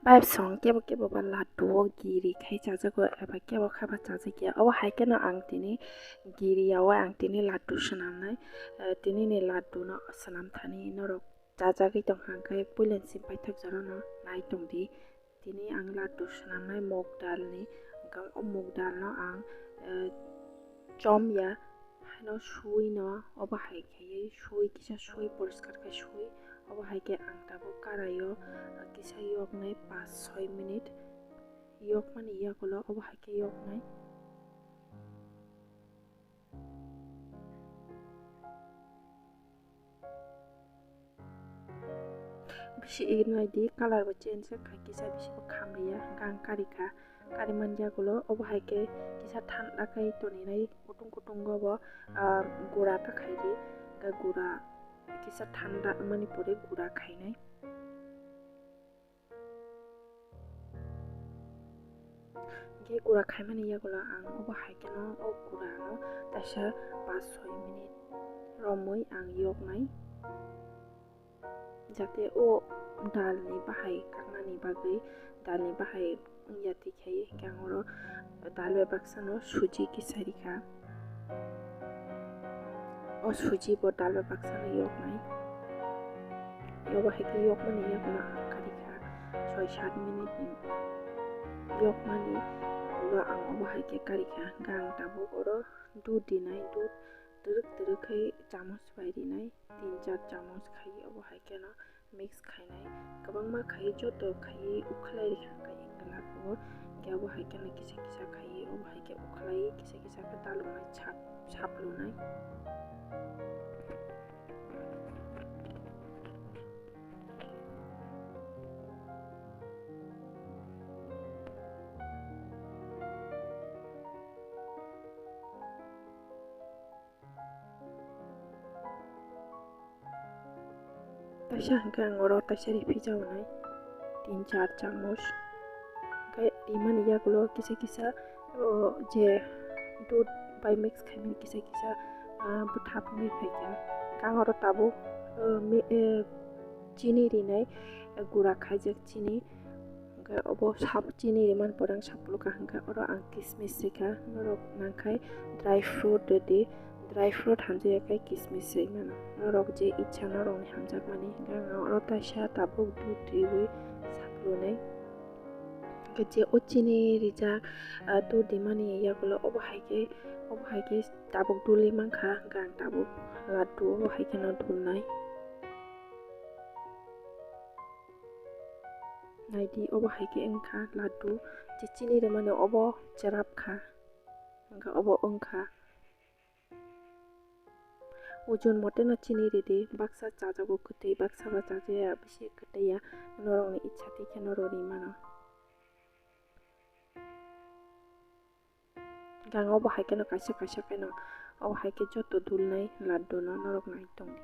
Vibes kebo ba laddu giri khai chajago eba kebo khaba chajagya aw haikeno ang tini giri yawa ang tini laddu swnamnai tini ni laddu no swnam thani norok chajagui tongkha khai puilen sim paithakjaro no nai tongdi tini ang laddu swnamnai mog dal ni o mog dal no ang chomya haino shui no obo hai khai shui kisa shui poriskar khai shui obo haike ang tabo karaio kisa yoknai 5-6 minute yokmani yakulo obo haike yoknai bisi ignai di color bo change khai kisa bisi bo khamriya gang karika kariman yakulo obo haike kisa thanda khai toninai kutung kutung go gura ta khaidi ga gura kisa thanda mani pore gura khainai ge gura khaimani yakulo ang obo haike no o gura no taisa 5-6 minute romoi ang yoknai jate o dalni bahai kaknani bagui dalni bahai yati khai kangoro dalbe baksa no suji kisa rikha o suji bo dalbe baksa no yoknai yobo haike yokmani yakulo ang karikha 6-7 minute ni yokmani ulo ang obo haike karikha gang tabo oro dud dinai dud duduk khai chamos bai dinai 3-4 chamos khai obo haike no mix khainai kwbangma khai joto khai ukhlai rikha khai ingla ko obo haike no kisa kisa khai obo haike ukhlai kisa kisa khe daluknai saplunai taisa hingke ang oro taisa ripijaunai 3-4 chamos khai rimani yakulo kisa kisa je dud bai mix khaimani kisa kisa buthapnai phaikha kang oro tabo chini rinai gura khaijak chini hingke obo sap chini riman porang sapluka hingke oro ang kismis rikha norok nangkhai dry fruit redi dry fruit hamjaya khai kismis mano norok je ichha norok ni hamjakmani hingke ang oro taisa tabuk dud riwi saplunai je o chini rijak dud rimani yakulo obo haike tabuk duli mankha gang tabuk laddu obo haike no dulnai naidi obo haike wngkha laddu je chini rimani obo cherap kha hingke obo wngkha ojon mote no chini ridi baksa chajago kwtui baksa ba chajaya bisi kwtui ya norok ni ichha tikhe norok rimano gang obo haike no kaisa kaisa khai no obo haike joto dulnai laddu no norok nai tongdi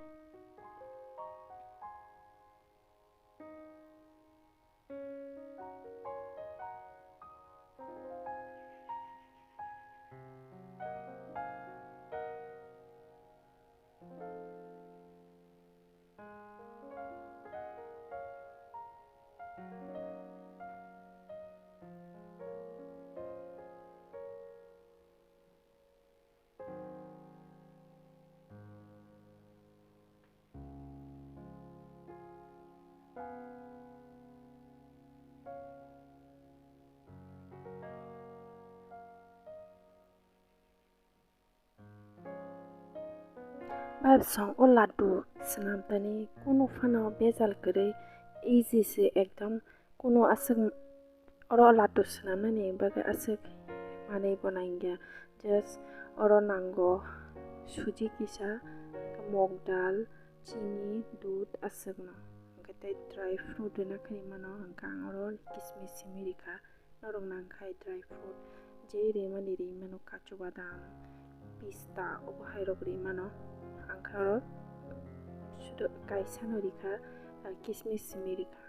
vibes o laddu swnamtani kono phano bejal kwrui easy se ekdom kono aswk oro laddu swnamnani bagui aswk manui bo naingya just oro nango suji kisa mog dal chini dud aswk no hingke tei dry fruit rwna khai mano hingke ang oro kismis simi rikha norok nangkhai dry fruit je rimani kaju badam pista obo hai rok rimano angkha oro sudo kaisa no rikha kismis simi rikha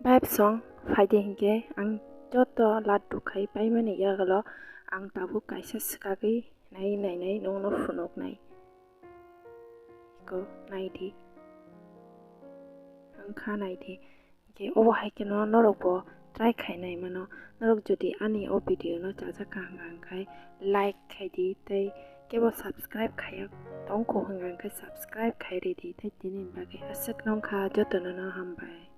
Vibe song faide hinge ang joto laddu khai paimani yagalo ang tabu kaisa sikagi nai nongno funok nai ko naidi ang kha naidi ke obo haike no norok bo try khai nai mano norok jodi ani o video no chaja ka hangang khai like khai di tei kebo subscribe khai tongko hangang khai subscribe khai re di tei tini bage asik nong kha joto no hambai.